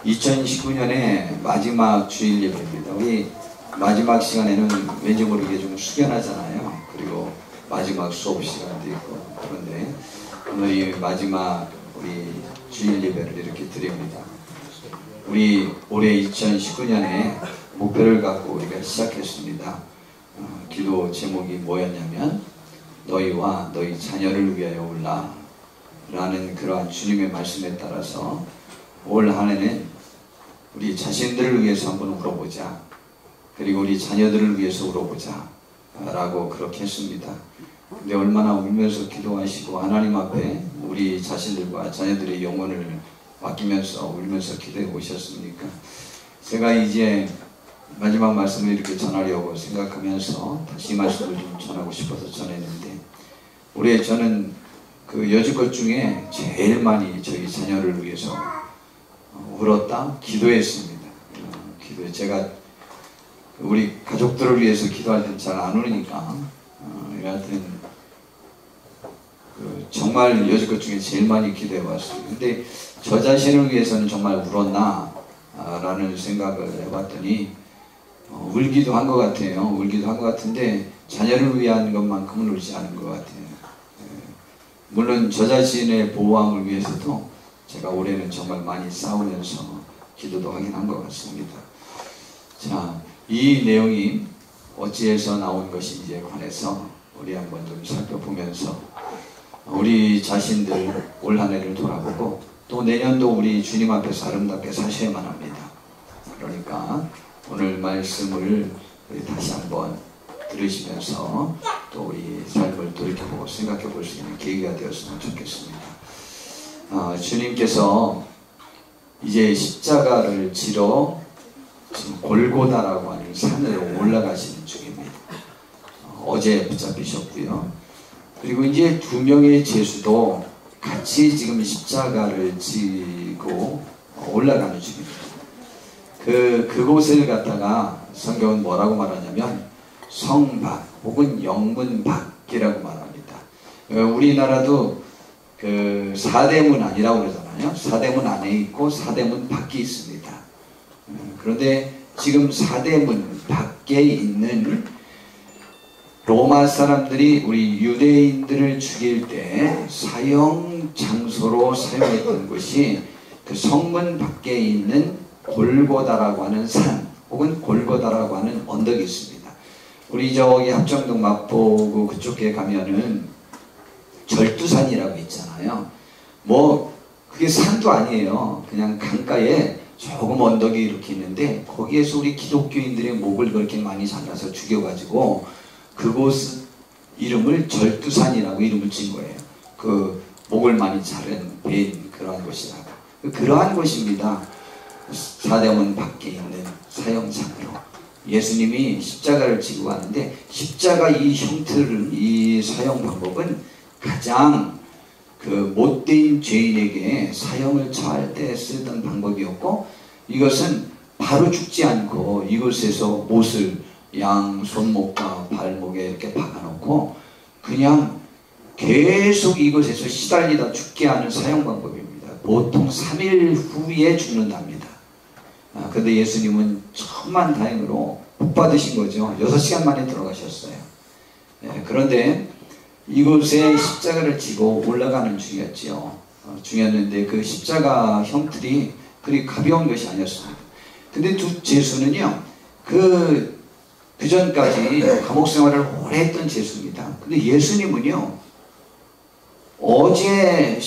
2019년의 마지막 주일 예배입니다. 우리 마지막 시간에는 왠지 모르게 좀 숙연하잖아요. 그리고 마지막 수업 시간도 있고. 그런데 오늘 이 마지막 우리 주일 예배를 이렇게 드립니다. 우리 올해 2019년에 목표를 갖고 우리가 시작했습니다. 기도 제목이 뭐였냐면 너희와 너희 자녀를 위하여 올라 라는 그러한 주님의 말씀에 따라서 올 한 해는 우리 자신들을 위해서 한번 울어보자, 그리고 우리 자녀들을 위해서 울어보자 라고 그렇게 했습니다. 근데 얼마나 울면서 기도하시고 하나님 앞에 우리 자신들과 자녀들의 영혼을 맡기면서 울면서 기도해 보셨습니까? 제가 이제 마지막 말씀을 이렇게 전하려고 생각하면서 다시 말씀을 좀 전하고 싶어서 전했는데, 올해 저는 그 여지껏 중에 제일 많이 저희 자녀를 위해서 울었다, 기도했습니다. 제가 우리 가족들을 위해서 기도할 때는 잘 안 울으니까 여하튼 정말 여지껏 중에 제일 많이 기도해 봤어요. 근데 저 자신을 위해서는 정말 울었나 라는 생각을 해봤더니 울기도 한 것 같아요. 울기도 한 것 같은데 자녀를 위한 것만큼은 울지 않은 것 같아요. 물론 저 자신의 보호함을 위해서도 제가 올해는 정말 많이 싸우면서 기도도 하긴 한 것 같습니다. 자, 이 내용이 어찌해서 나온 것인지에 관해서 우리 한번 좀 살펴보면서 우리 자신들 올 한 해를 돌아보고 또 내년도 우리 주님 앞에서 아름답게 사셔야만 합니다. 그러니까 오늘 말씀을 우리 다시 한번 들으시면서 또 우리 삶을 돌이켜보고 생각해 볼 수 있는 계기가 되었으면 좋겠습니다. 주님께서 이제 십자가를 지러 지금 골고다라고 하는 산으로 올라가시는 중입니다. 어제 붙잡히셨고요. 그리고 이제 두 명의 제수도 같이 지금 십자가를 지고 올라가는 중입니다. 그곳을 갖다가 성경은 뭐라고 말하냐면 성밖 혹은 영문밖이라고 말합니다. 우리나라도 그 사대문 안이라고 그러잖아요. 사대문 안에 있고 사대문 밖에 있습니다. 그런데 지금 사대문 밖에 있는 로마 사람들이 우리 유대인들을 죽일 때 사형 장소로 사용했던 곳이 그 성문 밖에 있는 골고다라고 하는 산 혹은 골고다라고 하는 언덕이 있습니다. 우리 저기 합정동 마포구 그쪽에 가면은 절두산이라고 있잖아요. 뭐 그게 산도 아니에요. 그냥 강가에 조금 언덕이 이렇게 있는데 거기에서 우리 기독교인들의 목을 그렇게 많이 잘라서 죽여가지고 그곳 이름을 절두산이라고 이름을 진 거예요. 그 목을 많이 자른 벤 그러한 곳이라고. 그러한 곳입니다. 사대문 밖에 있는 사형장으로 예수님이 십자가를 지고 가는데, 십자가 이 형태를, 이 사형 방법은 가장 그 못된 죄인에게 사형을 처할 때 쓰던 방법이었고, 이것은 바로 죽지 않고 이곳에서 못을 양 손목과 발목에 이렇게 박아놓고 그냥 계속 이곳에서 시달리다 죽게 하는 사형 방법입니다. 보통 3일 후에 죽는답니다. 그런데 예수님은 천만다행으로 복 받으신 거죠. 6시간 만에 들어가셨어요. 그런데 이곳에 십자가를 지고 올라가는 중이었죠. 중이었는데 그 십자가 형틀이 그리 가벼운 것이 아니었습니다. 근데 두 제수는요, 그 전까지 감옥 생활을 오래 했던 제수입니다. 근데 예수님은요, 어제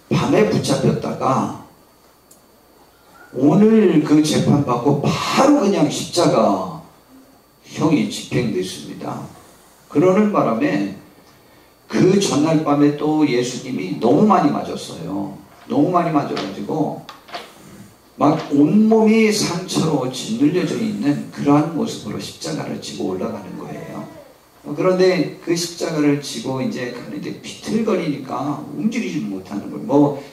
밤에 붙잡혔다가 오늘 그 재판받고 바로 그냥 십자가 형이 집행됐습니다. 그러는 바람에 그 전날 밤에 또 예수님이 너무 많이 맞았어요. 너무 많이 맞아가지고 막 온몸이 상처로 짓눌려져 있는 그러한 모습으로 십자가를 지고 올라가는 거예요. 그런데 그 십자가를 지고 이제 가는데 비틀거리니까 움직이지 못하는 거예요. 뭐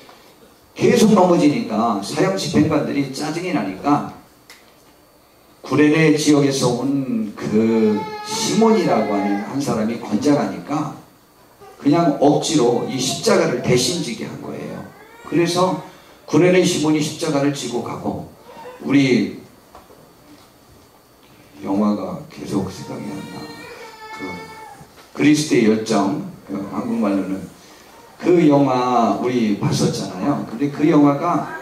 계속 넘어지니까 사형 집행관들이 짜증이 나니까 구레네 지역에서 온 그 시몬이라고 하는 한 사람이 권장하니까 그냥 억지로 이 십자가를 대신 지게 한 거예요. 그래서 구레네 시몬이 십자가를 지고 가고, 우리 영화가 계속 생각이 안 나. 그리스도의 열정, 한국말로는 그 영화 우리 봤었잖아요. 근데 그 영화가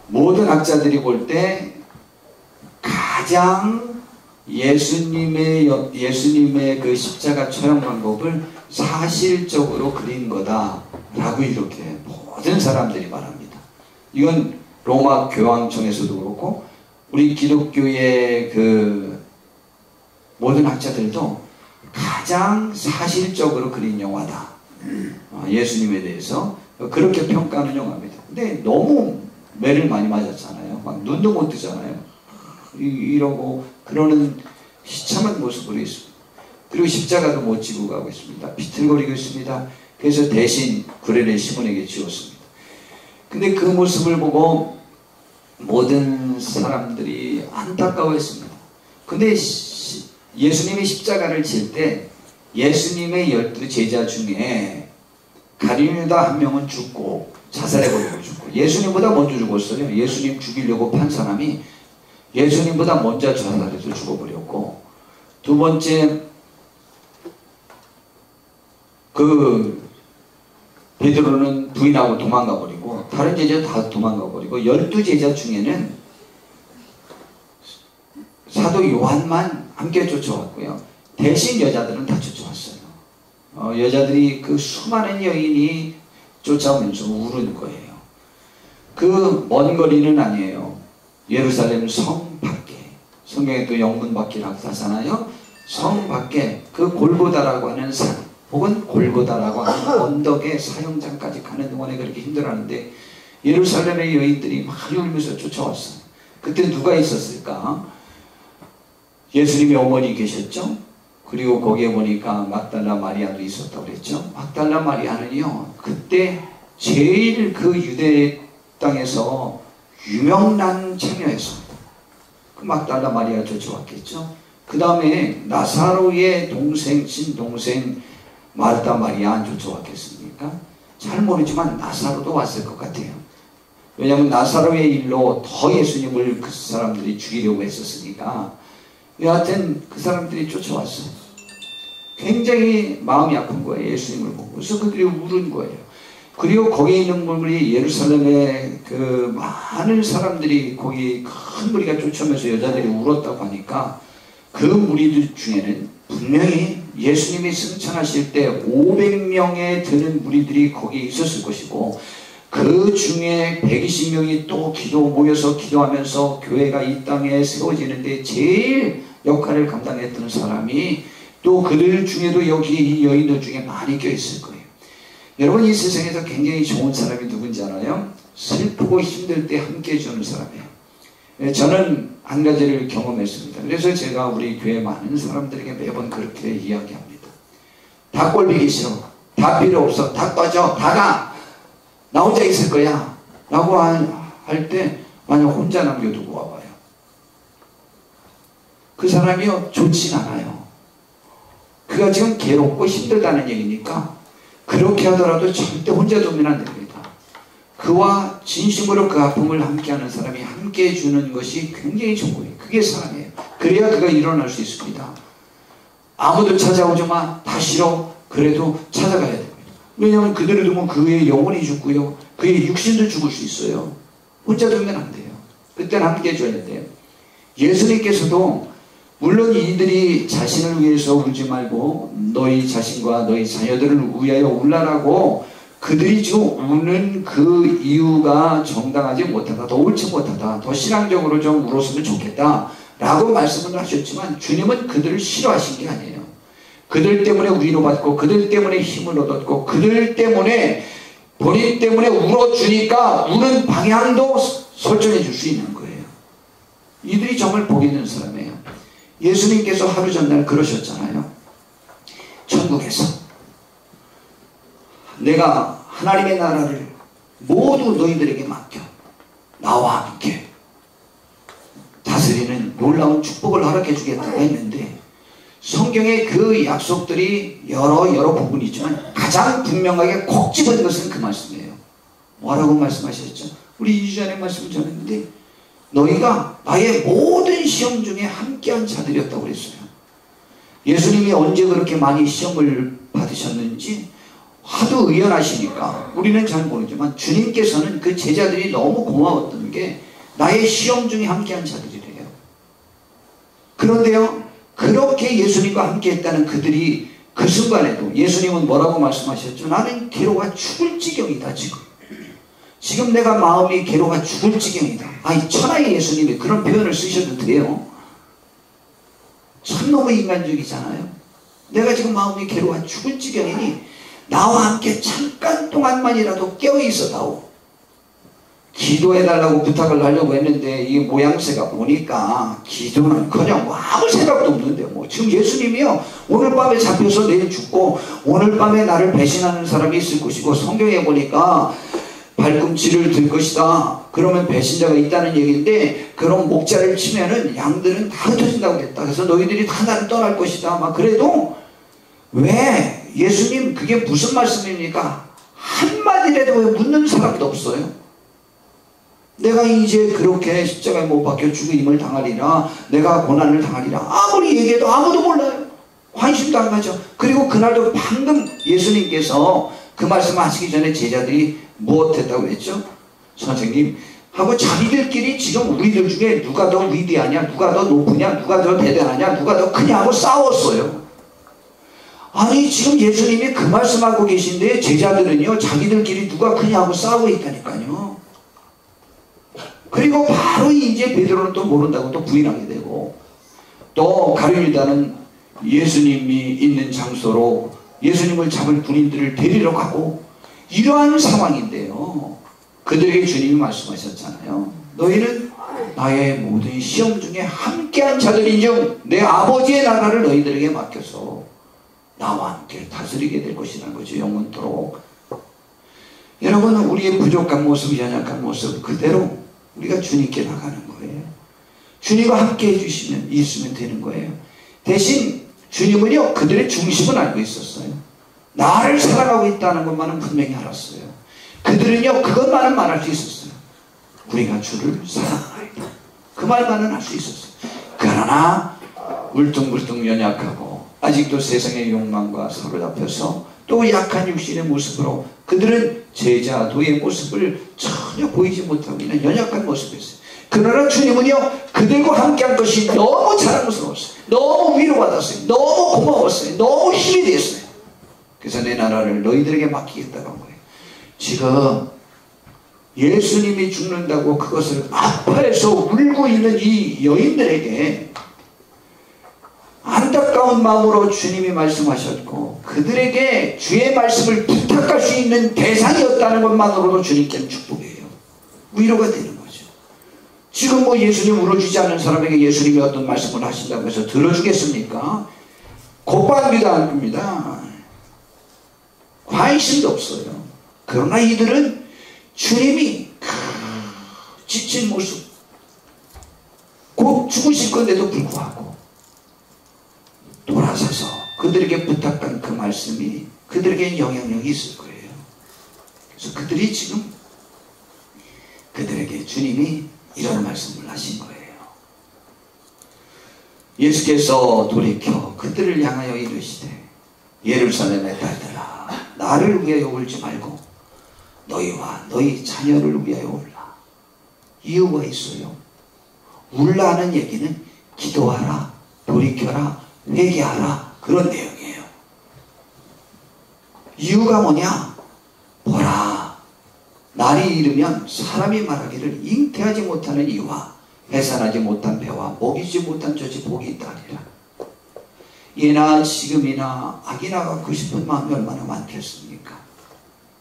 모든 학자들이 볼 때 가장 예수님의 그 십자가 처형 방법을 사실적으로 그린 거다라고 이렇게 모든 사람들이 말합니다. 이건 로마 교황청에서도 그렇고 우리 기독교의 그 모든 학자들도 가장 사실적으로 그린 영화다. 예수님에 대해서 그렇게 평가하는 영화입니다. 근데 너무 매를 많이 맞았잖아요. 막 눈도 못 뜨잖아요. 이러고 그러는 비참한 모습으로 있습니다. 그리고 십자가도 못 지고 가고 있습니다. 비틀거리고 있습니다. 그래서 대신 구레네 시몬에게 지웠습니다. 근데 그 모습을 보고 모든 사람들이 안타까워했습니다. 근데 예수님이 십자가를 질 때 예수님의 12 제자 중에 가룟유다 한 명은 죽고 자살해버리고 죽고, 예수님보다 먼저 죽었어요. 예수님 죽이려고 판 사람이 예수님보다 먼저 자살해서 죽어버렸고, 두 번째 그 베드로는 부인하고 도망가 버리고, 다른 제자 다 도망가 버리고, 12 제자 중에는 사도 요한만 함께 쫓아왔고요. 대신 여자들은 다 쫓아왔어요. 여자들이 그 수많은 여인이 쫓아오면서 울은 거예요. 그 먼 거리는 아니에요. 예루살렘 성 밖에, 성경에 또 영문 밖이라고 하잖아요. 성 밖에 그 골고다라고 하는 산, 혹은 골고다라고 하는 언덕의 사형장까지 가는 동안에 그렇게 힘들어하는데 예루살렘의 여인들이 많이 울면서 쫓아왔어요. 그때 누가 있었을까? 예수님의 어머니 계셨죠? 그리고 거기에 보니까 막달라 마리아도 있었다고 그랬죠? 막달라 마리아는요, 그때 제일 그 유대 땅에서 유명난 처녀였습니다. 그 막달라 마리아 쫓아왔겠죠? 그 다음에 나사로의 동생, 친동생 마르타 마리아 안 쫓아왔겠습니까? 잘 모르지만 나사로도 왔을 것 같아요. 왜냐하면 나사로의 일로 더 예수님을 그 사람들이 죽이려고 했었으니까. 여하튼 그 사람들이 쫓아왔어요. 굉장히 마음이 아픈 거예요. 예수님을 보고. 그래서 그들이 울은 거예요. 그리고 거기에 있는 물이 예루살렘에 그 많은 사람들이 거기 큰 무리가 쫓아오면서 여자들이 울었다고 하니까 그 무리들 중에는 분명히 예수님이 승천하실 때 500명에 드는 무리들이 거기에 있었을 것이고, 그 중에 120명이 또 모여서 기도하면서 교회가 이 땅에 세워지는데 제일 역할을 감당했던 사람이 또 그들 중에도 여기 이 여인들 중에 많이 껴있을 거예요. 여러분, 이 세상에서 굉장히 좋은 사람이 누군지 알아요? 슬프고 힘들 때 함께 해주는 사람이에요. 저는 한 가지를 경험했습니다. 그래서 제가 우리 교회 많은 사람들에게 매번 그렇게 이야기합니다. 다 꼴보기 싫어. 다 필요 없어. 다 꺼져. 다 가. 나 혼자 있을 거야. 라고 할 때 만약 혼자 남겨두고 와봐요. 그 사람이요, 좋진 않아요. 그가 지금 괴롭고 힘들다는 얘기니까 그렇게 하더라도 절대 혼자 두면 안 됩니다. 그와 진심으로 그 아픔을 함께하는 사람이 함께 해주는 것이 굉장히 좋은 거예요. 그게 사랑이에요. 그래야 그가 일어날 수 있습니다. 아무도 찾아오지 마. 다 싫어. 그래도 찾아가야 됩니다. 왜냐하면 그대로 두면 그의 영혼이 죽고요, 그의 육신도 죽을 수 있어요. 혼자 두면 안 돼요. 그때는 함께 해줘야 돼요. 예수님께서도 물론 이들이 자신을 위해서 울지 말고 너희 자신과 너희 자녀들을 위하여 울라라고, 그들이 지금 우는 그 이유가 정당하지 못하다, 더 옳지 못하다, 더 신앙적으로 좀 울었으면 좋겠다 라고 말씀을 하셨지만, 주님은 그들을 싫어하신 게 아니에요. 그들 때문에 위로받고, 그들 때문에 힘을 얻었고, 그들 때문에 본인 때문에 울어주니까 우는 방향도 설정해 줄 수 있는 거예요. 이들이 정말 복 있는 사람이에요. 예수님께서 하루 전날 그러셨잖아요. 천국에서 내가 하나님의 나라를 모두 너희들에게 맡겨 나와 함께 다스리는 놀라운 축복을 허락해 주겠다고 했는데, 성경에 그 약속들이 여러 부분이 있지만 가장 분명하게 콕 집은 것은 그 말씀이에요. 뭐라고 말씀하셨죠? 우리 2주 전에 말씀을 전했는데 너희가 나의 모든 시험 중에 함께한 자들이었다고 그랬어요. 예수님이 언제 그렇게 많이 시험을 받으셨는지 하도 의연하시니까 우리는 잘 모르지만 주님께서는 그 제자들이 너무 고마웠던 게 나의 시험 중에 함께한 자들이래요. 그런데요, 그렇게 예수님과 함께 했다는 그들이 그 순간에도 예수님은 뭐라고 말씀하셨죠? 나는 괴로워 죽을 지경이다. 지금 내가 마음이 괴로워 죽을 지경이다. 아니, 천하의 예수님이 그런 표현을 쓰셔도 돼요. 참 너무 인간적이잖아요. 내가 지금 마음이 괴로워 죽을 지경이니 나와 함께 잠깐 동안만이라도 깨어있어다오. 기도해달라고 부탁을 하려고 했는데 이 모양새가 보니까 기도는 그냥 뭐 아무 생각도 없는데 뭐 지금 예수님이요 오늘 밤에 잡혀서 내일 죽고 오늘 밤에 나를 배신하는 사람이 있을 것이고 성경에 보니까 발꿈치를 들 것이다. 그러면 배신자가 있다는 얘기인데 그런 목자를 치면은 양들은 다 흩어진다고 그랬다. 그래서 너희들이 다 나를 떠날 것이다. 막 그래도 왜 예수님 그게 무슨 말씀입니까? 한마디라도 왜 묻는 사람도 없어요. 내가 이제 그렇게 십자가에 못 박혀 죽임을 당하리라, 내가 고난을 당하리라, 아무리 얘기해도 아무도 몰라요. 관심도 안 가죠. 그리고 그날도 방금 예수님께서 그 말씀 하시기 전에 제자들이 무엇했다고 했죠? 선생님 하고 자기들끼리 지금 우리들 중에 누가 더 위대하냐, 누가 더 높으냐, 누가 더 대단하냐, 누가 더 크냐 하고 싸웠어요. 아니 지금 예수님이 그 말씀하고 계신데 제자들은요 자기들끼리 누가 크냐 하고 싸우고 있다니까요. 그리고 바로 이제 베드로는 또 모른다고 또 부인하게 되고 또 가룟유다는 예수님이 있는 장소로 예수님을 잡을 군인들을 데리러 가고 이러한 상황인데요. 그들에게 주님이 말씀하셨잖아요. 너희는 나의 모든 시험 중에 함께한 자들인즉 내 아버지의 나라를 너희들에게 맡겨서 나와 함께 다스리게 될 것이라는 거죠. 영원토록. 여러분 우리의 부족한 모습, 연약한 모습 그대로 우리가 주님께 나가는 거예요. 주님과 함께 해주시면 있으면 되는 거예요. 대신 주님은요 그들의 중심은 알고 있었어요. 나를 사랑하고 있다는 것만은 분명히 알았어요. 그들은요 그것만은 말할 수 있었어요. 우리가 주를 사랑하리다. 그 말만은 할 수 있었어요. 그러나 울퉁불퉁 연약하고 아직도 세상의 욕망과 사로잡혀서 또 약한 육신의 모습으로 그들은 제자도의 모습을 전혀 보이지 못하고 있는 연약한 모습이었어요. 그러나 주님은요 그들과 함께한 것이 너무 자랑스러웠어요. 너무 위로받았어요. 너무 고마웠어요. 너무 힘이 됐어요. 그래서 내 나라를 너희들에게 맡기겠다고 한 거예요. 지금 예수님이 죽는다고 그것을 아파해서 울고 있는 이 여인들에게 안타까운 마음으로 주님이 말씀하셨고 그들에게 주의 말씀을 부탁할 수 있는 대상이었다는 것만으로도 주님께는 축복이에요. 위로가 되는 거죠. 지금 뭐 예수님 울어주지 않는 사람에게 예수님이 어떤 말씀을 하신다고 해서 들어주겠습니까? 곧바랍니다 안 겁니다. 관심도 없어요. 그러나 이들은 주님이 지친 모습 곧 죽으실 건데도 불구하고 돌아서서 그들에게 부탁한 그 말씀이 그들에게 영향력이 있을 거예요. 그래서 그들이 지금 그들에게 주님이 이런 말씀을 하신 거예요. 예수께서 돌이켜 그들을 향하여 이르시되 예루살렘의 딸들아 나를 위하여 울지 말고 너희와 너희 자녀를 위하여 울라. 이유가 있어요. 울라 하는 얘기는 기도하라, 돌이켜라, 회개하라 그런 내용이에요. 이유가 뭐냐? 보라 날이 이르면 사람이 말하기를 잉태하지 못하는 이와 해산하지 못한 배와 먹이지 못한 젖이 복이 있다 하리라. 예나 지금이나 아기 낳고 싶은 마음이 얼마나 많겠습니까?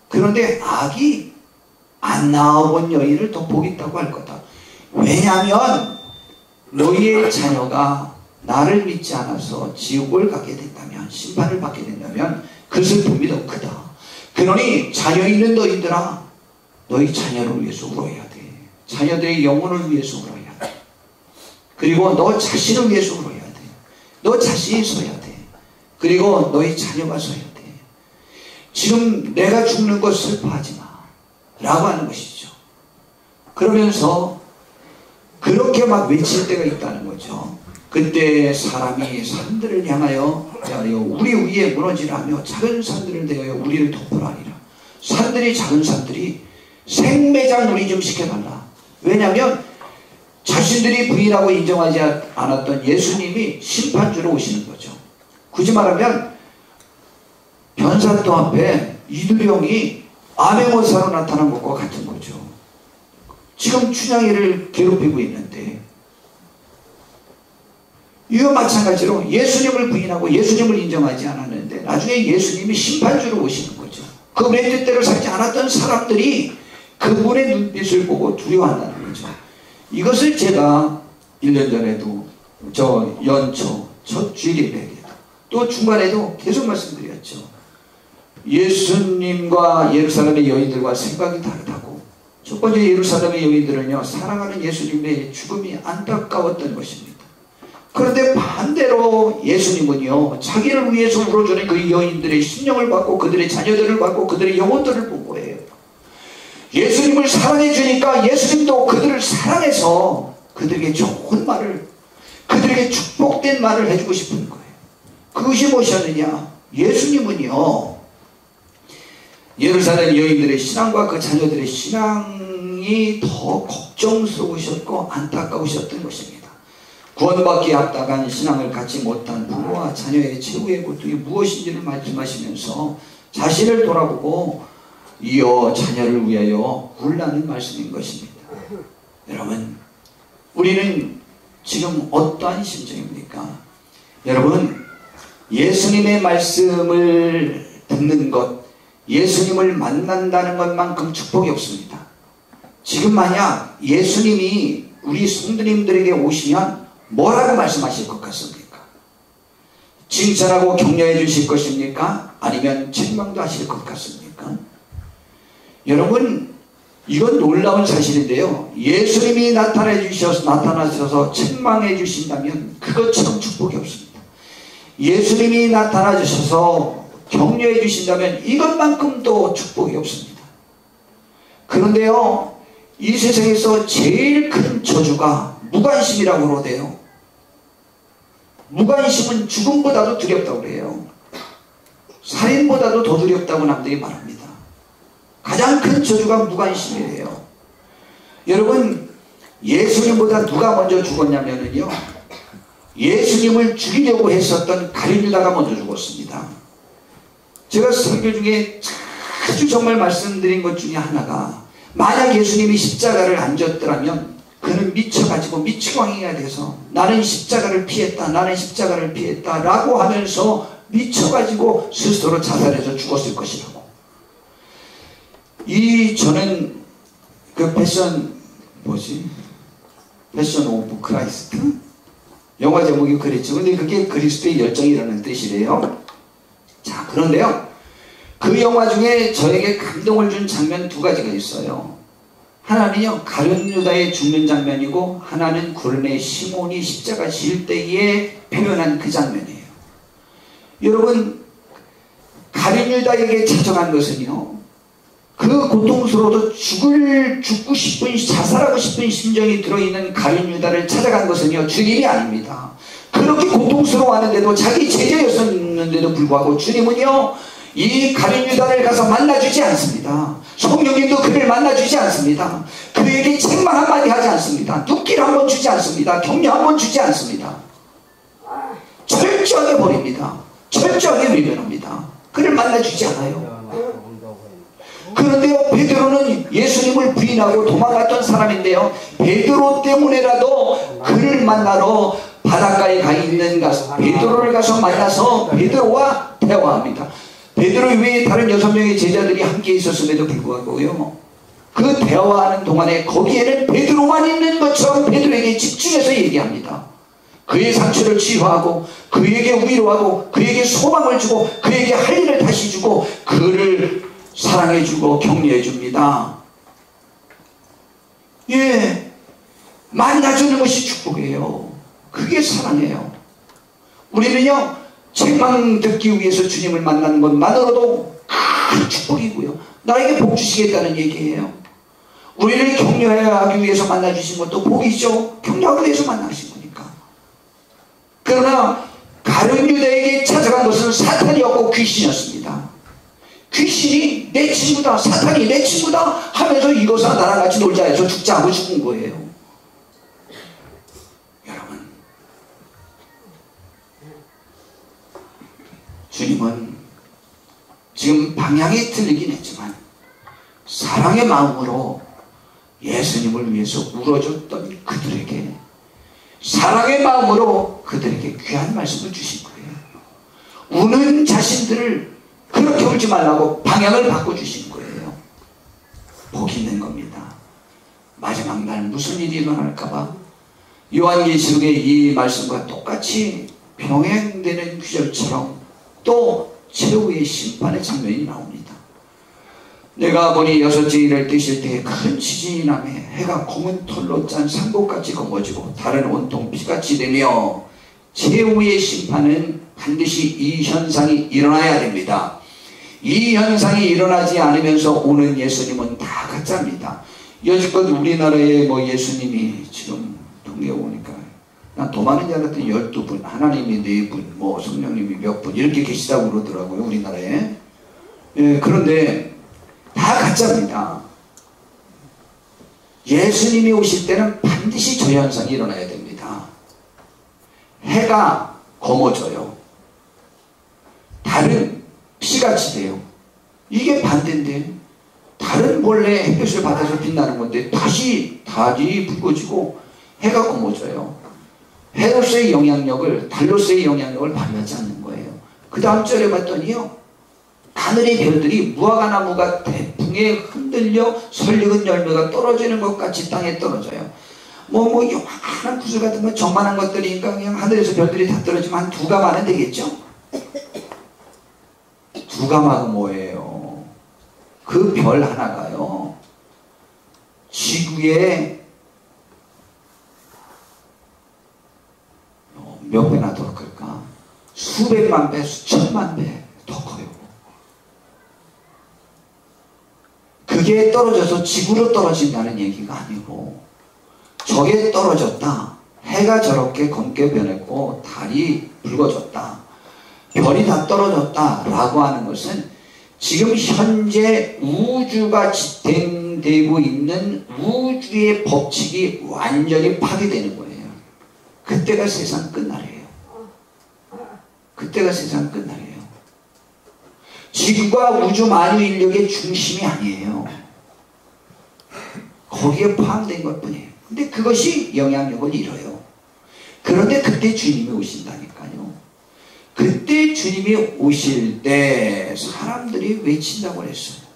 그런데 아기 안 낳아본 여인을 더 복이 있다고 할 거다. 왜냐하면 너희의 자녀가 나를 믿지 않아서 지옥을 가게 된다면 심판을 받게 된다면 그 슬픔이 더 크다. 그러니 자녀 있는 너희들아 너희 자녀를 위해서 울어야 돼. 자녀들의 영혼을 위해서 울어야 돼. 그리고 너 자신을 위해서 울어야 돼. 너 자신이 서야 돼. 그리고 너희 자녀가 서야 돼. 지금 내가 죽는 것 슬퍼하지 마. 라고 하는 것이죠. 그러면서 그렇게 막 외칠 때가 있다는 거죠. 그때 사람이 산들을 향하여 우리 위에 무너지라며 작은 산들을 대하여 우리를 덮으라니라. 산들이 작은 산들이 생매장 우리 좀 시켜달라. 왜냐하면 자신들이 부인하고 인정하지 않았던 예수님이 심판주로 오시는 거죠. 굳이 말하면 변산도 앞에 이두령이 암행어사로 나타난 것과 같은 거죠. 지금 춘향이를 괴롭히고 있는데 이와 마찬가지로 예수님을 부인하고 예수님을 인정하지 않았는데 나중에 예수님이 심판주로 오시는 거죠. 그분의 뜻대로 살지 않았던 사람들이 그분의 눈빛을 보고 두려워한다는 거죠. 이것을 제가 1년 전에도 저 연초 첫 주일 예배에도 또 중간에도 계속 말씀드렸죠. 예수님과 예루살렘의 여인들과 생각이 다르다고. 첫 번째 예루살렘의 여인들은요, 사랑하는 예수님의 죽음이 안타까웠던 것입니다. 그런데 반대로 예수님은요, 자기를 위해서 울어주는 그 여인들의 심령을 받고 그들의 자녀들을 받고 그들의 영혼들을 보고해요. 예수님을 사랑해 주니까 예수님도 그들을 사랑해서 그들에게 좋은 말을, 그들에게 축복된 말을 해주고 싶은 거예요. 그것이 무엇이었느냐? 예수님은요, 예루살렘 여인들의 신앙과 그 자녀들의 신앙이 더 걱정스러우셨고 안타까우셨던 것입니다. 구원받기에 합당한 신앙을 갖지 못한 부모와 자녀의 최후의 고통이 무엇인지를 말씀하시면서 자신을 돌아보고 이어 자녀를 위하여 울라는 말씀인 것입니다. 여러분, 우리는 지금 어떠한 심정입니까? 여러분, 예수님의 말씀을 듣는 것, 예수님을 만난다는 것만큼 축복이 없습니다. 지금 만약 예수님이 우리 성도님들에게 오시면 뭐라고 말씀하실 것 같습니까? 칭찬하고 격려해 주실 것입니까? 아니면 책망도 하실 것 같습니까? 여러분, 이건 놀라운 사실인데요. 예수님이 나타나셔서 책망해 주신다면 그것처럼 축복이 없습니다. 예수님이 나타나 주셔서 격려해 주신다면 이것만큼도 축복이 없습니다. 그런데요, 이 세상에서 제일 큰 저주가 무관심이라고 그러대요. 무관심은 죽음보다도 두렵다고 그래요. 살인보다도 더 두렵다고 남들이 말합니다. 가장 큰 저주가 무관심이래요. 여러분, 예수님보다 누가 먼저 죽었냐면요, 예수님을 죽이려고 했었던 가룟유다가 먼저 죽었습니다. 제가 설교 중에 자주 정말 말씀드린 것 중에 하나가, 만약 예수님이 십자가를 안 졌더라면 그는 미쳐가지고 미치광이가 돼서 나는 십자가를 피했다, 나는 십자가를 피했다 라고 하면서 미쳐가지고 스스로 자살해서 죽었을 것이라고. 저는 그 패션 오브 크라이스트? 영화 제목이 그랬죠. 근데 그게 그리스도의 열정이라는 뜻이래요. 자, 그런데요, 그 영화 중에 저에게 감동을 준 장면 두 가지가 있어요. 하나는요, 가룟유다의 죽는 장면이고, 하나는 구레네 시몬이 십자가 질 때에 표현한 그 장면이에요. 여러분, 가룟유다에게 찾아간 것은요, 그 고통스러워도 죽고 싶은, 자살하고 싶은 심정이 들어있는 가룟유다를 찾아간 것은요, 주님이 아닙니다. 그렇게 고통스러워하는데도, 자기 제자였었는데도 불구하고 주님은요, 이 가룟유다를 가서 만나주지 않습니다. 성령님도 그를 만나주지 않습니다. 그에게 책망 한마디 하지 않습니다. 눕길 한번 주지 않습니다. 격려 한번 주지 않습니다. 철저하게 버립니다. 철저하게 외면합니다. 그를 만나주지 않아요. 그런데요, 베드로는 예수님을 부인하고 도망갔던 사람인데요, 베드로 때문에라도 그를 만나러 바닷가에 가 있는 베드로를 가서 만나서 베드로와 대화합니다. 베드로 외에 다른 6명의 제자들이 함께 있었음에도 불구하고요, 그 대화하는 동안에 거기에는 베드로만 있는 것처럼 베드로에게 집중해서 얘기합니다. 그의 상처를 치유하고 그에게 위로하고 그에게 소망을 주고 그에게 할 일을 다시 주고 그를 사랑해주고 격려해줍니다. 예, 만나주는 것이 축복이에요. 그게 사랑이에요. 우리는요, 책망 듣기 위해서 주님을 만나는 것만으로도 큰 축복이고요, 나에게 복 주시겠다는 얘기예요. 우리를 격려하기 위해서 만나주신 것도 복이죠. 격려하기 위해서 만나신 거니까. 그러나 가룟 유다에게 찾아간 것은 사탄이었고 귀신이었습니다. 귀신이 내 친구다, 사탄이 내 친구다 하면서 이것아 나랑 같이 놀자 해서 죽자 하고 죽은 거예요. 여러분, 주님은 지금 방향이 틀리긴 했지만 사랑의 마음으로 예수님을 위해서 울어줬던 그들에게, 사랑의 마음으로 그들에게 귀한 말씀을 주신 거예요. 우는 자신들을 그렇게 울지 말라고 방향을 바꿔주신 거예요. 복이 있는 겁니다. 마지막 날 무슨 일이 일어날까봐 요한계시록의 이 말씀과 똑같이 병행되는 구절처럼 또 최후의 심판의 장면이 나옵니다. 내가 보니 여섯째 이를 뜨실 때에 큰 지진이 나며 해가 검은 털로 짠 산곡같이 검어지고 달은 온통 피같이 되며 최후의 심판은 반드시 이 현상이 일어나야 됩니다. 이 현상이 일어나지 않으면서 오는 예수님은 다 가짜입니다. 여지껏 우리나라에 예수님이 지금 통계 보니까 난 더 많은 줄 알았더니 12분, 하나님이 4분, 성령님이 몇 분 이렇게 계시다고 그러더라고요, 우리나라에. 예, 그런데 다 가짜입니다. 예수님이 오실 때는 반드시 저 현상이 일어나야 됩니다. 해가 검어져요. 달은 피같이 돼요. 이게 반대인데, 달은 원래 햇볕을 받아서 빛나는 건데 다시 달이 붉어지고 해가 검어져요. 해로서의 영향력을 달로서의 영향력을 발휘하지 않는 거예요. 그 다음 절에 봤더니요, 하늘의 별들이 무화과나무가 대풍에 흔들려 설익은 열매가 떨어지는 것 같이 땅에 떨어져요. 요만한 구슬 같은 거 정만한 것들이니까 그냥 하늘에서 별들이 다 떨어지면 한 2가마는 되겠죠? 2가마가 뭐예요? 그 별 하나가요, 지구에 몇 배나 더 클까? 수백만 배, 수천만 배 더 커요. 그게 떨어져서 지구로 떨어진다는 얘기가 아니고, 저게 떨어졌다, 해가 저렇게 검게 변했고 달이 붉어졌다, 별이 다 떨어졌다 라고 하는 것은 지금 현재 우주가 지탱되고 있는 우주의 법칙이 완전히 파괴되는 거예요. 그때가 세상 끝날이에요. 그때가 세상 끝날이에요. 지구가 우주 만유 인력의 중심이 아니에요. 거기에 포함된 것 뿐이에요. 근데 그것이 영향력을 잃어요. 그런데 그때 주님이 오신다니까요. 그때 주님이 오실 때 사람들이 외친다고 했어요.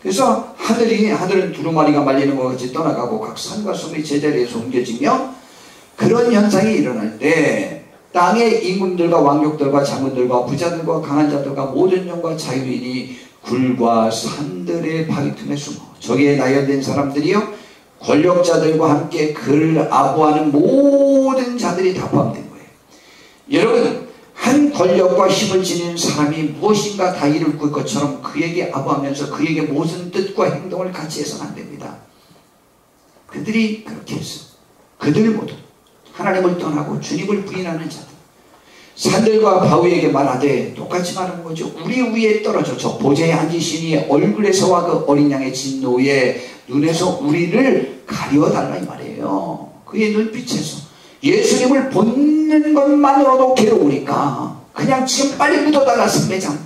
그래서 하늘은 두루마리가 말리는 것 같이 떠나가고 각 산과 섬이 제자리에서 옮겨지며, 그런 현상이 일어날 때 땅의 임금들과 왕족들과 장군들과 부자들과 강한 자들과 모든 영과 자유인이 굴과 산들의 바위 틈에 숨어 저기에 나열된 사람들이요, 권력자들과 함께 그를 아부하는 모든 자들이 다 포함된 거예요. 여러분, 한 권력과 힘을 지닌 사람이 무엇인가 다 이룰 것처럼 그에게 아부하면서 그에게 모든 뜻과 행동을 같이 해서는 안 됩니다. 그들이 그렇게 했어요. 그들 모두 하나님을 떠나고 주님을 부인하는 자들, 산들과 바위에게 말하되 똑같이 말하는 거죠. 우리 위에 떨어져 저 보좌에 앉으시니 얼굴에서와 그 어린 양의 진노에 눈에서 우리를 가려달라 이 말이에요. 그의 눈빛에서 예수님을 보는 것만으로도 괴로우니까 그냥 지금 빨리 묻어달라, 생매장에다가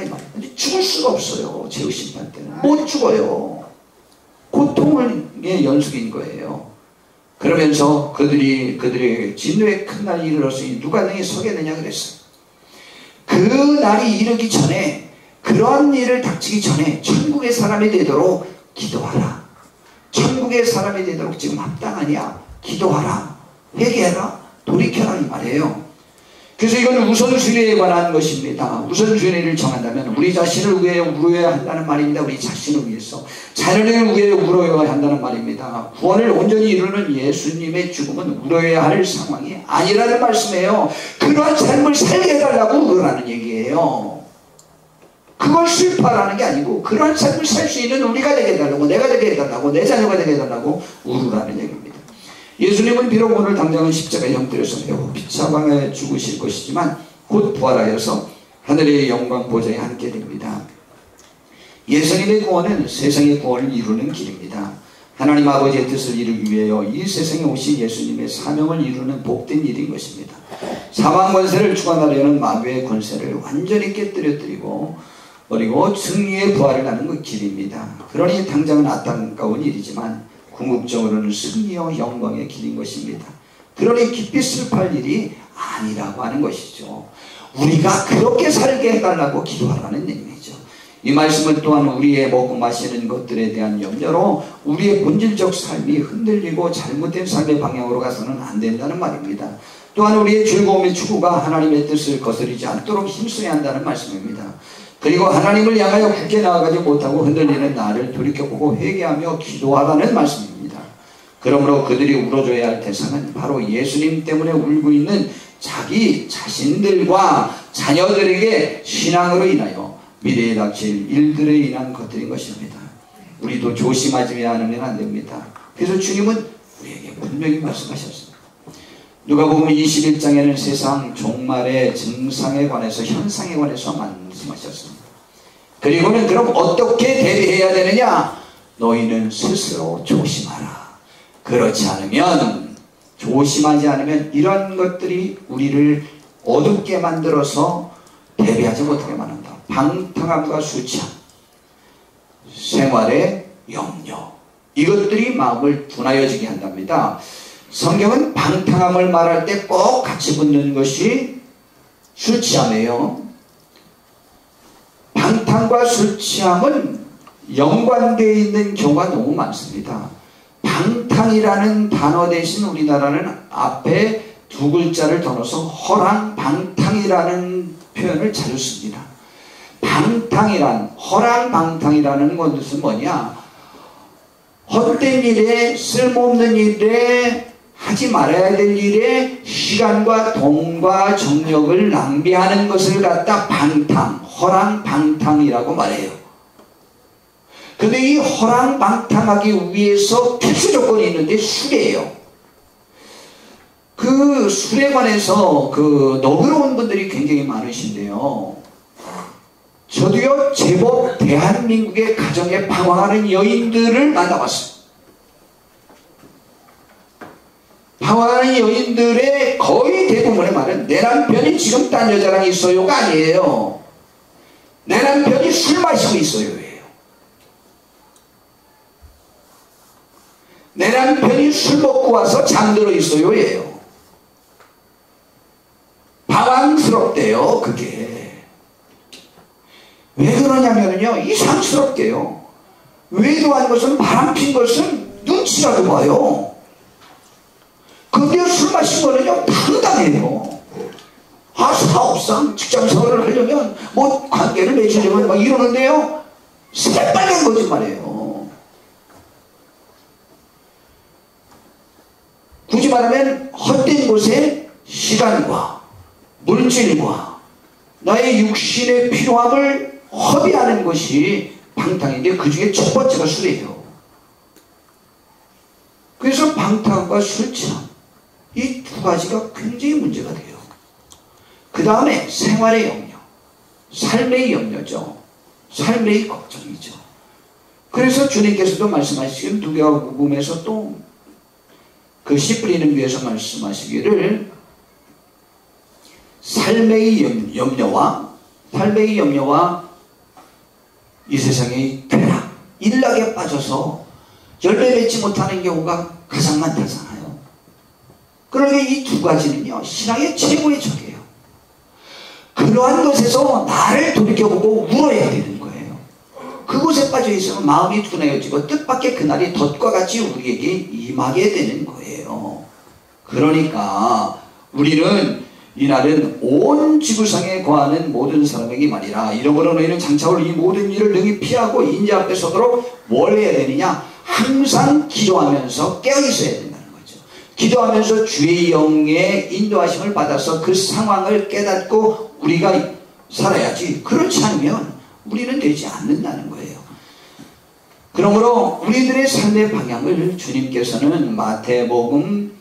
이 말이에요. 근데 죽을 수가 없어요. 제후심판 때는 못 죽어요. 고통의 연속인 거예요. 그러면서 그들에게 진노의 큰 날이 이르렀으니 누가 능히 서겠느냐 그랬어요. 그 날이 이르기 전에, 그러한 일을 닥치기 전에 천국의 사람이 되도록 기도하라. 천국의 사람이 되도록 지금 합당하냐? 기도하라, 회개하라, 돌이켜라 이 말이에요. 그래서 이건 우선순위에 관한 것입니다. 우선순위를 정한다면 우리 자신을 위해 울어야 한다는 말입니다. 우리 자신을 위해서, 자녀를 위해 울어야 한다는 말입니다. 구원을 온전히 이루는 예수님의 죽음은 울어야 할 상황이 아니라는 말씀이에요. 그러한 삶을 살게 해달라고 울으라는 얘기예요. 그걸 슬퍼하라는 게 아니고 그런 삶을 살 수 있는 우리가 되게 해달라고, 내가 되게 해달라고, 내 자녀가 되게 해달라고 우르라는 얘기입니다. 예수님은 비록 오늘 당장은 십자가 형태로서 매우 비참하게 죽으실 것이지만 곧 부활하여서 하늘의 영광 보좌에 함께 됩니다. 예수님의 구원은 세상의 구원을 이루는 길입니다. 하나님 아버지의 뜻을 이루기 위하여 이 세상에 오신 예수님의 사명을 이루는 복된 일인 것입니다. 사망 권세를 주관하려는 마귀의 권세를 완전히 깨뜨려뜨리고 그리고 승리의 부활을 하는 그 길입니다. 그러니 당장은 안타까운 일이지만 궁극적으로는 승리와 영광의 길인 것입니다. 그러니 깊이 슬퍼할 일이 아니라고 하는 것이죠. 우리가 그렇게 살게 해달라고 기도하라는 얘기죠. 이 말씀은 또한 우리의 먹고 마시는 것들에 대한 염려로 우리의 본질적 삶이 흔들리고 잘못된 삶의 방향으로 가서는 안 된다는 말입니다. 또한 우리의 즐거움의 추구가 하나님의 뜻을 거스르지 않도록 힘써야 한다는 말씀입니다. 그리고 하나님을 향하여 굳게 나아가지 못하고 흔들리는 나를 돌이켜보고 회개하며 기도하라는 말씀입니다. 그러므로 그들이 울어줘야 할 대상은 바로 예수님 때문에 울고 있는 자기 자신들과 자녀들에게 신앙으로 인하여 미래에 닥칠 일들에 인한 것들인 것입니다. 우리도 조심하지 않으면 안 됩니다. 그래서 주님은 우리에게 분명히 말씀하셨습니다. 누가복음 21장에는 세상 종말의 증상에 관해서, 현상에 관해서 말씀하셨습니다. 그리고는 그럼 어떻게 대비해야 되느냐? 너희는 스스로 조심하라. 그렇지 않으면, 조심하지 않으면 이런 것들이 우리를 어둡게 만들어서 대비하지 못하게 만든다. 방탕함과 수치함, 생활의 염려, 이것들이 마음을 둔하여지게 한답니다. 성경은 방탕함을 말할 때 꼭 같이 붙는 것이 수치함이에요. 방탕과 수치함은 연관되어 있는 경우가 너무 많습니다. 방탕이라는 단어 대신 우리나라는 앞에 두 글자를 더 넣어서 허랑방탕이라는 표현을 자주 씁니다. 허랑방탕이라는 것은 뭐냐? 헛된 일에, 쓸모없는 일에, 하지 말아야 될 일에 시간과 돈과 정력을 낭비하는 것을 갖다 허랑방탕이라고 말해요. 근데 이 허랑방탕하기 위해서 필수 조건이 있는데 술이에요. 그 술에 관해서 너그러운 분들이 굉장히 많으신데요. 저도요, 제법 대한민국의 가정에 방황하는 여인들을 만나봤어요. 방황하는 여인들의 거의 대부분의 말은 내 남편이 지금 딴 여자랑 있어요가 아니에요. 내 남편이 술 마시고 있어요. 내 남편이 술 먹고 와서 잠들어 있어요. 예요. 방황스럽대요. 그게 왜 그러냐면요, 이상스럽게요. 외도한 것은, 바람핀 것은 눈치라도 봐요. 근데 술 마신 거는요, 당당해요. 사업상 직장생활을 하려면 뭐 관계를 맺으려면 막 이러는데요, 새빨간 거짓말이에요. 굳이 말하면 헛된 곳에 시간과 물질과 나의 육신의 필요함을 허비하는 것이 방탕인데 그 중에 첫 번째가 술이에요. 그래서 방탕과 술취함, 이 두 가지가 굉장히 문제가 돼요. 그 다음에 생활의 염려, 삶의 염려죠. 삶의 걱정이죠. 그래서 주님께서도 말씀하시기를, 누가복음에서 또 그 씨 뿌리는 위에서 말씀하시기를, 삶의 염려와 이 세상의 쾌락, 일락에 빠져서 열매 맺지 못하는 경우가 가장 많다잖아요. 그러니까 이 두 가지는요, 신앙의 최고의 적이에요. 그러한 것에서 나를 돌이켜보고 울어야 되는 거예요. 그곳에 빠져 있으면 마음이 둔해지고 뜻밖의 그날이 덫과 같이 우리에게 임하게 되는 거예요. 그러니까 우리는 이날은 온 지구상에 거하는 모든 사람에게 말이라, 이러므로 너희는 장차 올 이 모든 일을 능히 피하고 인재 앞에 서도록 뭘 해야 되느냐? 항상 기도하면서 깨어있어야 된다는 거죠. 기도하면서 주의 영의 인도하심을 받아서 그 상황을 깨닫고 우리가 살아야지. 그렇지 않으면 우리는 되지 않는다는 거예요. 그러므로 우리들의 삶의 방향을 주님께서는 마태복음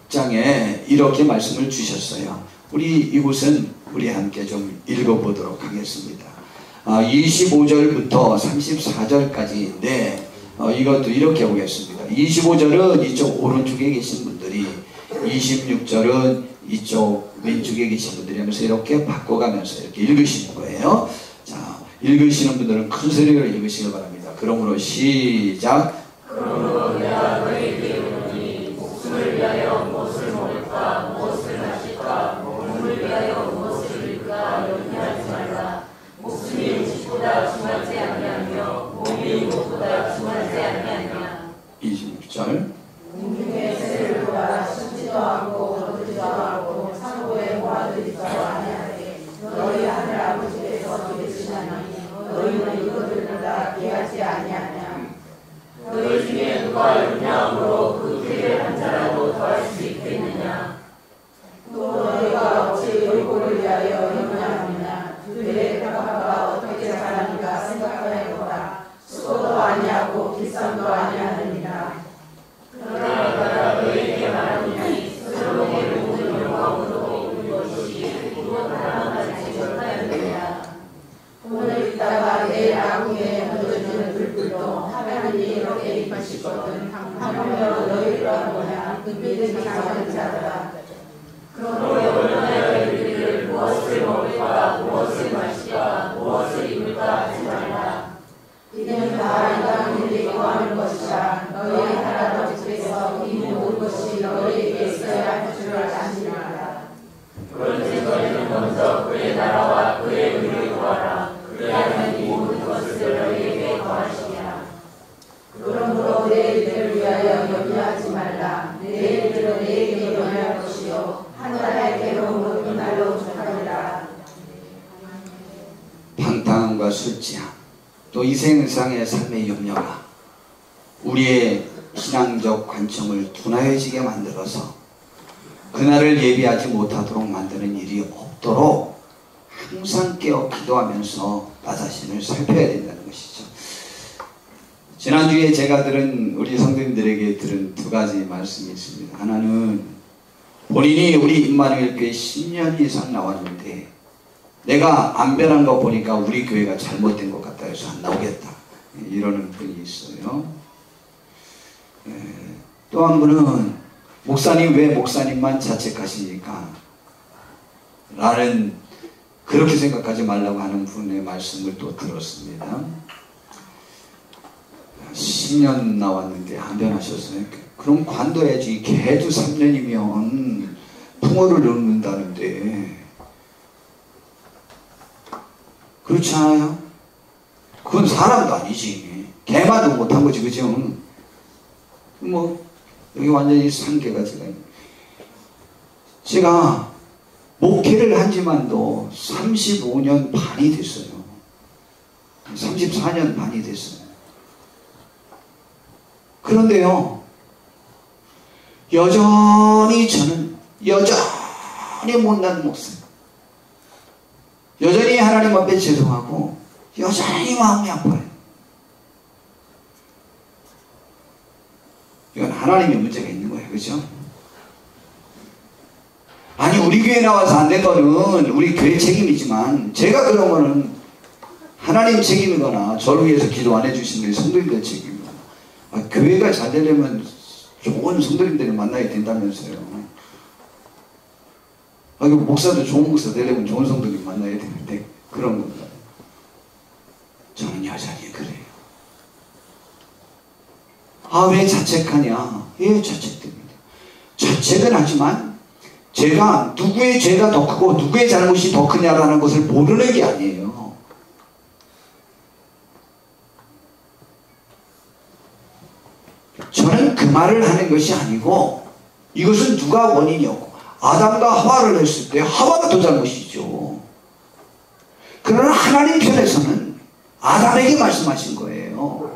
6장에 이렇게 말씀을 주셨어요. 우리 이곳은 우리 함께 좀 읽어보도록 하겠습니다. 25절부터 34절까지인데 이것도 이렇게 보겠습니다. 25절은 이쪽 오른쪽에 계신 분들이, 26절은 이쪽 왼쪽에 계신 분들이 하면서 이렇게 바꿔가면서 이렇게 읽으시는 거예요. 자, 읽으시는 분들은 큰 소리로 읽으시길 바랍니다. 그러므로 시작. 그러므로 내가 너희에게 이르노니 목숨을 위하여 무엇을 먹을까 무엇을 마실까 몸을 위하여 무엇을 입을까 염려하지 말라. 목숨이 음식보다 중하지 아니하며 몸이 옷보다 중하지 아니하냐. 26절. 공중의 새를 보라. 심지도 않고 거두지도 않고 창고에 모아두지도 아니하되 너희 하늘 아버지께서 기르시나니 너희는 이것들을 다 귀하지 아니하냐. 너희 중에 누가 염려함으로 그 귀를 한 자라도 더할 수 있겠느냐. 또 너희가 어찌 의복을 위하여 염려하느냐. 그의 평가가 어떻게 자라는가 생각하여보라. 수고도 아니하고 비싼도 아니하느니라. 그러나 너희에게 말하노니 솔로몬의 모든 영광으로 입은 것이 무엇 하나만 알지 못하였느냐. 오늘 있다가 내일 아궁이에 던져지는 불불도 하나님이 이렇게 입히시거든 하물며 너희가 뭐냐 그 믿음이 작은 자들아. 그러므로 얼마나 너희를 무엇을 먹을까 무엇을 마실까 무엇을 입을까 하지 말라. 이는 다 인간들이 구하는 것이라. 너희 할아버지께서 이 모든 것이 너희에게 있어야 할 줄 아시니라. 그런지 너희는 먼저 그의 나라와 그의 의를 구하라. 그리하면 이 모든 것을 너희에게 더하시리라. 그러므로 내일을 위하여 염려하지 말라. 내일은 내일이 염려할 것이요 하늘의 괴로움은 이날로 족하리라. 방탕함과 술취함, 또 이생상의 삶의 염려가 우리의 신앙적 관점을 둔화해지게 만들어서 그날을 예비하지 못하도록 만드는 일이 없도록 항상 깨어 기도하면서 나 자신을 살펴야 된다는 것이죠. 지난주에 제가 들은 우리 성도님들에게 들은 두 가지 말씀이 있습니다. 하나는 본인이 우리 임마누엘 교회 10년 이상 나왔는데 내가 안 변한 거 보니까 우리 교회가 잘못된 것 같다 해서 안 나오겠다 이러는 분이 있어요. 또 한 분은 목사님 왜 목사님만 자책하십니까? 라는 그렇게 생각하지 말라고 하는 분의 말씀을 또 들었습니다. 10년 나왔는데 안 변하셨어요. 그럼 관둬야지. 걔도 3년이면 풍어를 넣는다는데 그렇지 않아요? 그건 사람도 아니지. 개만도 못한 거지, 그죠? 뭐 여기 완전히 상계가 제가 목회를 한 지만도 35년 반이 됐어요. 34년 반이 됐어요. 그런데요, 저는 여전히 못난 목사, 여전히 하나님 앞에 죄송하고 여전히 마음이 아파요. 이건 하나님의 문제가 있는 거예요. 그죠? 아니 우리 교회 나와서 안 된 거는 우리 교회 책임이지만 제가 그런 거는 하나님 책임이거나 저를 위해서 기도 안 해주신 성도님들 책임이거나 교회가 잘 되려면 좋은 성도님들을 만나야 된다면서요. 목사도 좋은 목사 되려면 좋은 성도님 만나야 되는데 그런 겁니다. 저는 여전히 그래요. 왜 자책하냐? 예, 자책됩니다. 자책은 하지만 제가 누구의 죄가 더 크고 누구의 잘못이 더 크냐라는 것을 모르는 게 아니에요. 저는 그 말을 하는 것이 아니고 이것은 누가 원인이었고 아담과 하와를 했을 때 하와가 더 잘못이죠. 그러나 하나님 편에서는 아담에게 말씀하신 거예요.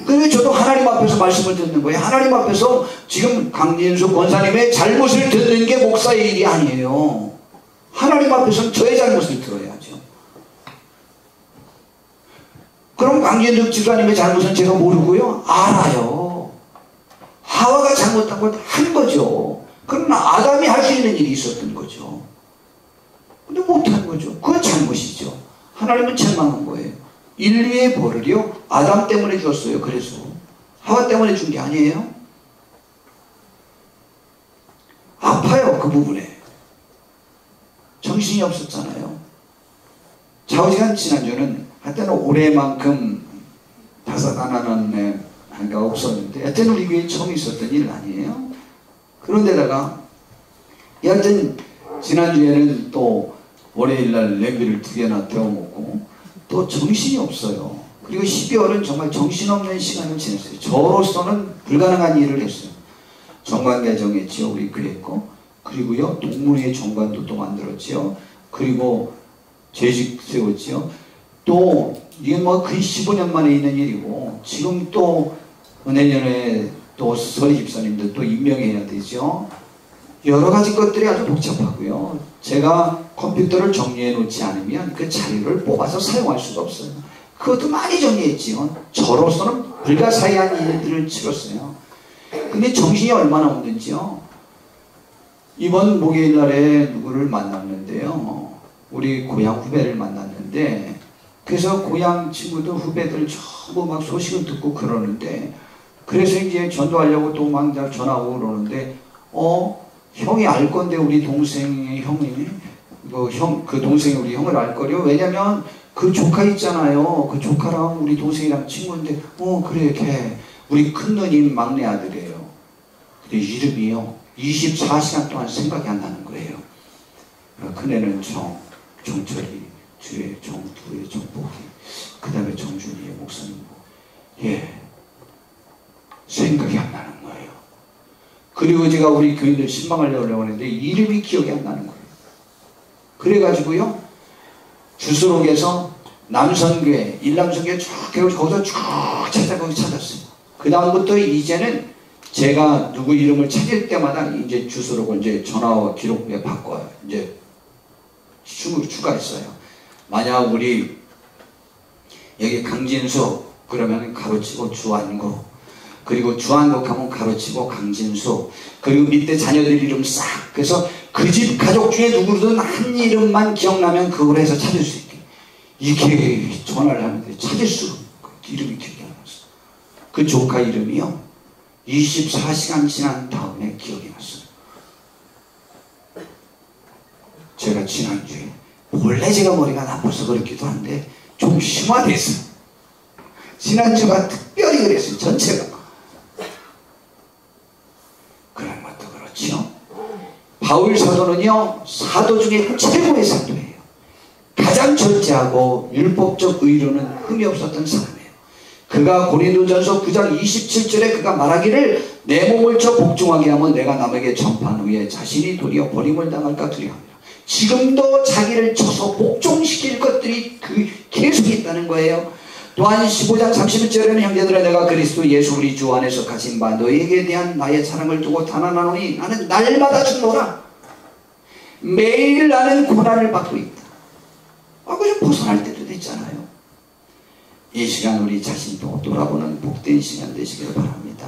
그래서 저도 하나님 앞에서 말씀을 듣는 거예요. 하나님 앞에서 지금 강진수 권사님의 잘못을 듣는 게 목사의 일이 아니에요. 하나님 앞에서는 저의 잘못을 들어야죠. 그럼 광진득 집사님의 잘못은 제가 모르고요? 알아요. 하와가 잘못한 걸 한 거죠. 그러나 아담이 할 수 있는 일이 있었던 거죠. 근데 못한 거죠. 그건 잘못이죠. 하나님은 책망한 거예요. 인류의 벌을요 아담 때문에 줬어요. 그래서 하와 때문에 준 게 아니에요. 아파요. 그 부분에 정신이 없었잖아요. 좌우지간 지난주는 하여튼 올해만큼 다사다난한 한가 없었는데 하여튼 우리 교회에 처음 있었던 일 아니에요. 그런데다가 여하튼 지난주에는 또 월요일날 냄비를 2개나 데워먹고 또 정신이 없어요. 그리고 12월은 정말 정신없는 시간을 지냈어요. 저로서는 불가능한 일을 했어요. 정관 개정했지요. 우리 교회 거. 그리고요 동문회 정관도 또 만들었지요. 그리고 재직 세웠지요. 또 이게 뭐 거의 15년 만에 있는 일이고 지금 또 내년에 또 서리 집사님들 또 임명해야 되죠. 여러 가지 것들이 아주 복잡하고요. 제가 컴퓨터를 정리해 놓지 않으면 그 자료를 뽑아서 사용할 수가 없어요. 그것도 많이 정리했지요. 저로서는 불가사의한 일들을 치렀어요. 근데 정신이 얼마나 없는지요. 이번 목요일 날에 누구를 만났는데요. 우리 고향 후배를 만났는데 그래서 고향 친구들 후배들 전부 막 소식을 듣고 그러는데 그래서 이제 전도하려고 또 막 전화하고 그러는데 형이 알 건데 우리 동생의 형이 그 동생이 우리 형을 알 거려. 왜냐면 그 조카 있잖아요. 그 조카랑 우리 동생이랑 친구인데 그래 걔 우리 큰 누님 막내 아들이에요. 근데 이름이요 24시간 동안 생각이 안 나는 거예요. 큰애는 정철이, 뒤에 정두의 정복이, 그 다음에 정준이의 목사님 생각이 안 나는 거예요. 그리고 제가 우리 교인들 신방하려고 했는데 이름이 기억이 안 나는 거예요. 그래가지고요 주소록에서 남선교회, 일남선교회 쭉 해서 거기서 쭉 찾았어요. 그 다음부터 이제는 제가 누구 이름을 찾을 때마다 이제 주소록을 이제 전화와 기록부에 바꿔요. 이제 추가했어요. 만약 우리 여기 강진수 그러면 가로치고 주한국, 그리고 주한국 하면 가로치고 강진수, 그리고 밑에 자녀들 이름 싹, 그래서 그 집 가족 중에 누구든 한 이름만 기억나면 그걸 해서 찾을 수 있게 이렇게 전화를 하는데 찾을 수가 없고 이름이 기억이 안 났어. 그 조카 이름이요 24시간 지난 다음에 기억이 났어요. 제가 지난주에 원래 제가 머리가 나빠서 그렇기도 한데 좀 심화됐어요. 지난주가 특별히 그랬어요. 전체가. 그런 것도 그렇죠. 바울 사도는요 사도 중에 최고의 사도예요. 가장 절제하고 율법적 의로는 흠이 없었던 사람이에요. 그가 고린도전서 9장 27절에 그가 말하기를 내 몸을 쳐 복종하게 하면 내가 남에게 전파한 후에 자신이 도리어 버림을 당할까 두려워합니다. 지금도 자기를 쳐서 복종시킬 것들이 계속 있다는 거예요. 또한 15장 31절에는 형제들아 내가 그리스도 예수 우리 주 안에서 가진 바 너희에게 대한 나의 사랑을 두고 단언하노니 나는 날마다 죽노라. 매일 나는 고난을 받고 있다. 그좀 벗어날 때도 됐잖아요. 이 시간 우리 자신도 돌아보는 복된 시간 되시길 바랍니다.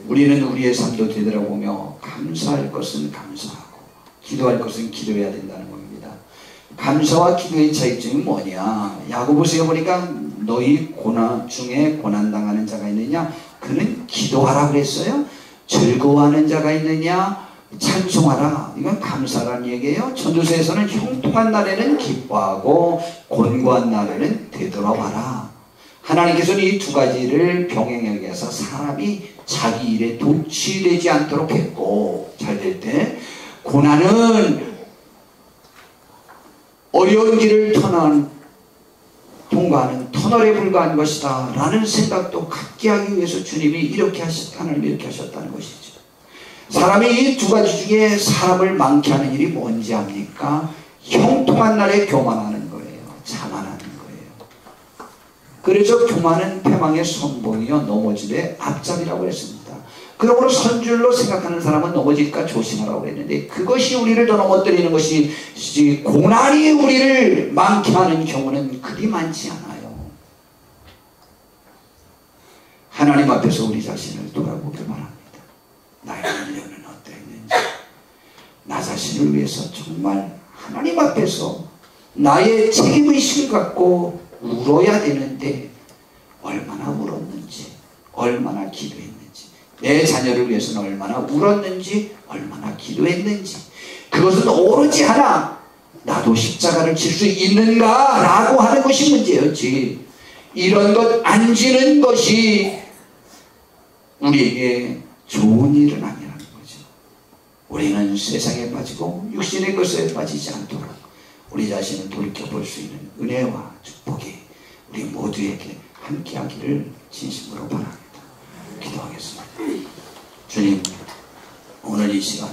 우리는 우리의 삶도 되돌아보며 감사할 것은 감사하고 기도할 것은 기도해야 된다는 겁니다. 감사와 기도의 차이점이 뭐냐? 야고보서에 보니까 너희 고난 중에 고난당하는 자가 있느냐? 그는 기도하라 그랬어요. 즐거워하는 자가 있느냐? 찬송하라. 이건 감사라는 얘기예요. 전도서에서는 형통한 날에는 기뻐하고 곤고한 날에는 되돌아와라. 하나님께서는 이 두 가지를 병행하기 위해서 사람이 자기 일에 도취되지 않도록 했고, 잘 될 때 고난은 어려운 길을 통과하는 터널에 불과한 것이다 라는 생각도 갖게 하기 위해서 주님이 하나님이 이렇게 하셨다는 것이죠. 사람이 이 두 가지 중에 사람을 많게 하는 일이 뭔지 압니까? 형통한 날에 교만하는 거예요. 자만하는 거예요. 그래서 교만은 패망의 선봉이요 넘어짐의 앞잡이라고 했습니다. 그러므로 선줄로 생각하는 사람은 넘어질까 조심하라고 했는데 그것이 우리를 더 넘어뜨리는 것이 고난이 우리를 많게 하는 경우는 그리 많지 않아요. 하나님 앞에서 우리 자신을 돌아보길 바랍니다. 나의 인연은 어떠했는지, 나 자신을 위해서 정말 하나님 앞에서 나의 책임의식을 갖고 울어야 되는데 얼마나 울었는지, 얼마나 기도했는지, 내 자녀를 위해서는 얼마나 울었는지, 얼마나 기도했는지, 그것은 오로지 하나 나도 십자가를 질 수 있는가 라고 하는 것이 문제였지, 이런 것 안 지는 것이 우리에게 좋은 일은 아니라는 거죠. 우리는 세상에 빠지고 육신의 것에 빠지지 않도록 우리 자신을 돌이켜볼 수 있는 은혜와 축복이 우리 모두에게 함께하기를 진심으로 바랍니다. 기도하겠습니다. 주님, 오늘 이 시간